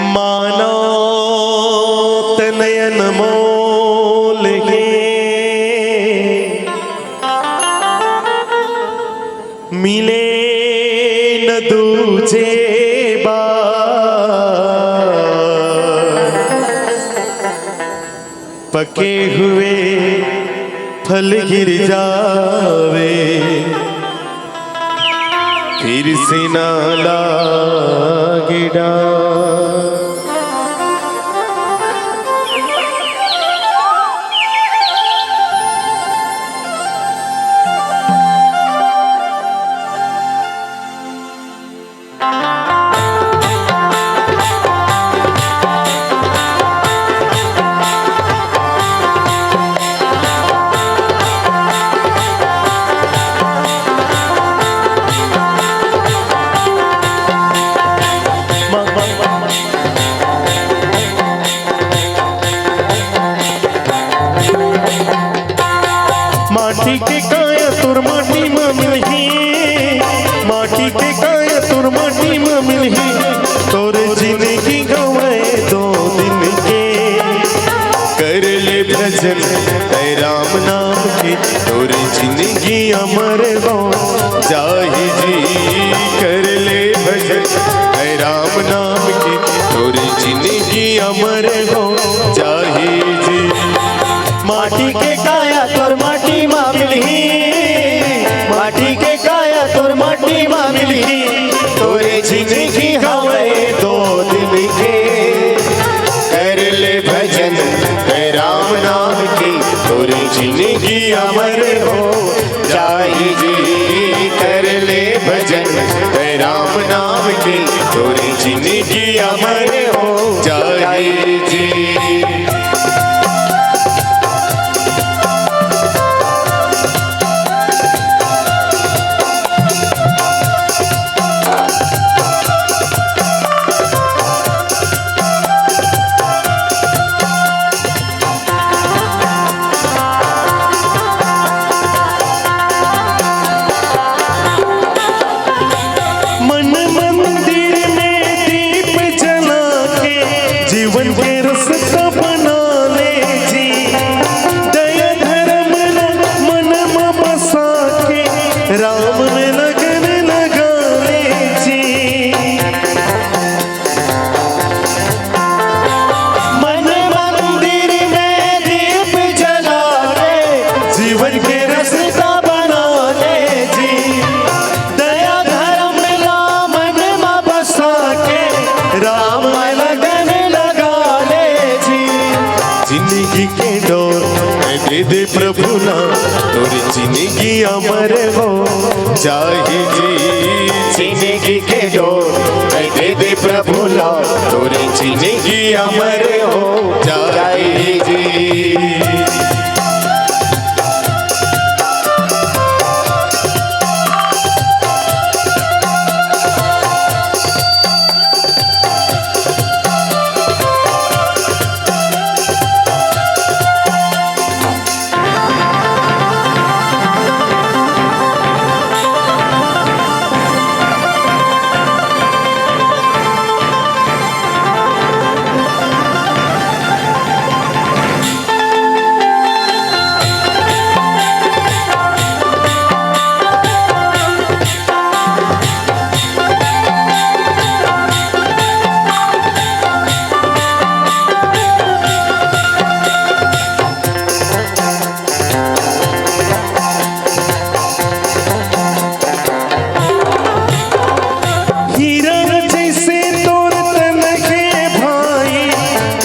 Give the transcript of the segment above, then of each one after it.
मानो तनयन मोल है, मिले न दूजे पके हुए फल गिर जावे, फिर से ना लागे डार। माटी के काया तुर माटी में मिलही, माटी के काया तुर माटी में मिलही, तोर जिंदगी गवाए 2 दिन के। कर ले भजन है राम नाम के, तोर जिंदगी अमर हो जाहि जी। कर ले भजन है राम नाम के, तोर जिंदगी अमर हो जाहि जी। माटी के काया तुर माटी मां मिलही, माटी के काया तुर माटी मां मिलही, तोरे जिंदगी हवे 2 दिन के। कर ले भजन है राम नाम की, तोरे जिंदगी अमर हो जाहि जी। कर ले भजन है राम नाम की, तोरे जिंदगी अमर हो जाहि जी। जीवन के रास्ता बना ले जी, दया धर्म मन में बसा के, राम में लगन लगा ले जी। मन मंदिर में दीप जला ले, जीवन के रास्ता बना ले जी। दया धर्म मन में बसा के, राम में लगन जिंदगी के डोर दे दे प्रभु ना, तोरी जिंदगी अमर हो जाहि जी। जिंदगी के डोर दे दे प्रभु ना, तोरी जिंदगी अमर हो जाहि जी।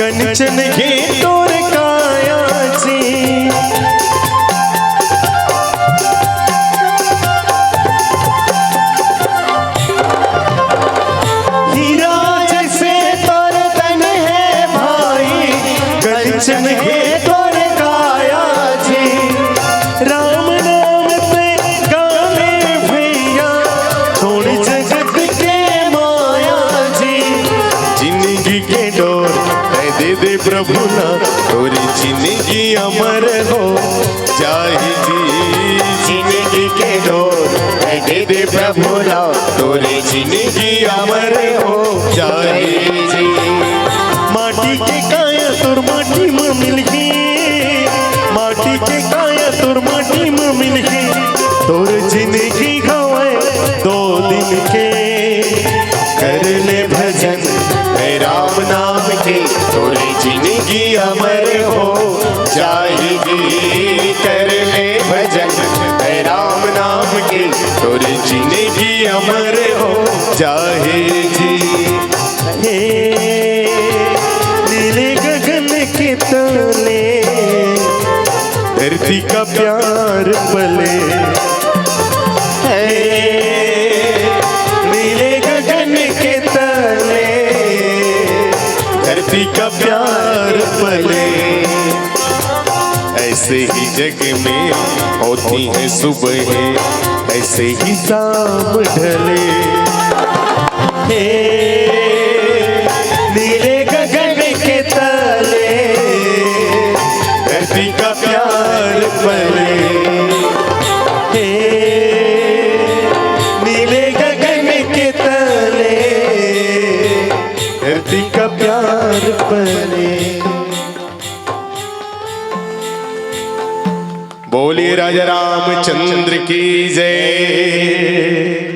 कंचन के तोर काया जी, हीरा जैसे तोर तन है भाई, कंचन के तोर काया जी। राम नाम पे गाने भैया, छोड़ जगत के माया जी। जिंदगी के डोर दे दे प्रभु ना, तोरी जिंदगी अमर हो जाहि जी। जिंदगी के डोर कहे दे प्रभु लाओ तोरे जिंदगी अमर हो जाए जी। माटी के काया तुर माटी में मिलही, माटी के काया तुर माटी में मिलही, तोर जिंदगी गवाए 2 दिन के। कर ले भजन है राम नाम के तोरे जिंदगी अमर हो जाएगी। कर ले भजन है राम नाम के तोरे जिंदगी अमर हो जाएगी। हे नीले गगन के तले धरती का प्यार पले, नीले गगन के तले धरती का प्यार पले। ऐसे ही जग में होती है सुबह, ऐसे ही शाम ढले। हे नीले गगन के तले धरती का प्यार पले, हे नीले गगन के तले धरती का प्यार पले। बोलिए राजा रामचंद्र की जय।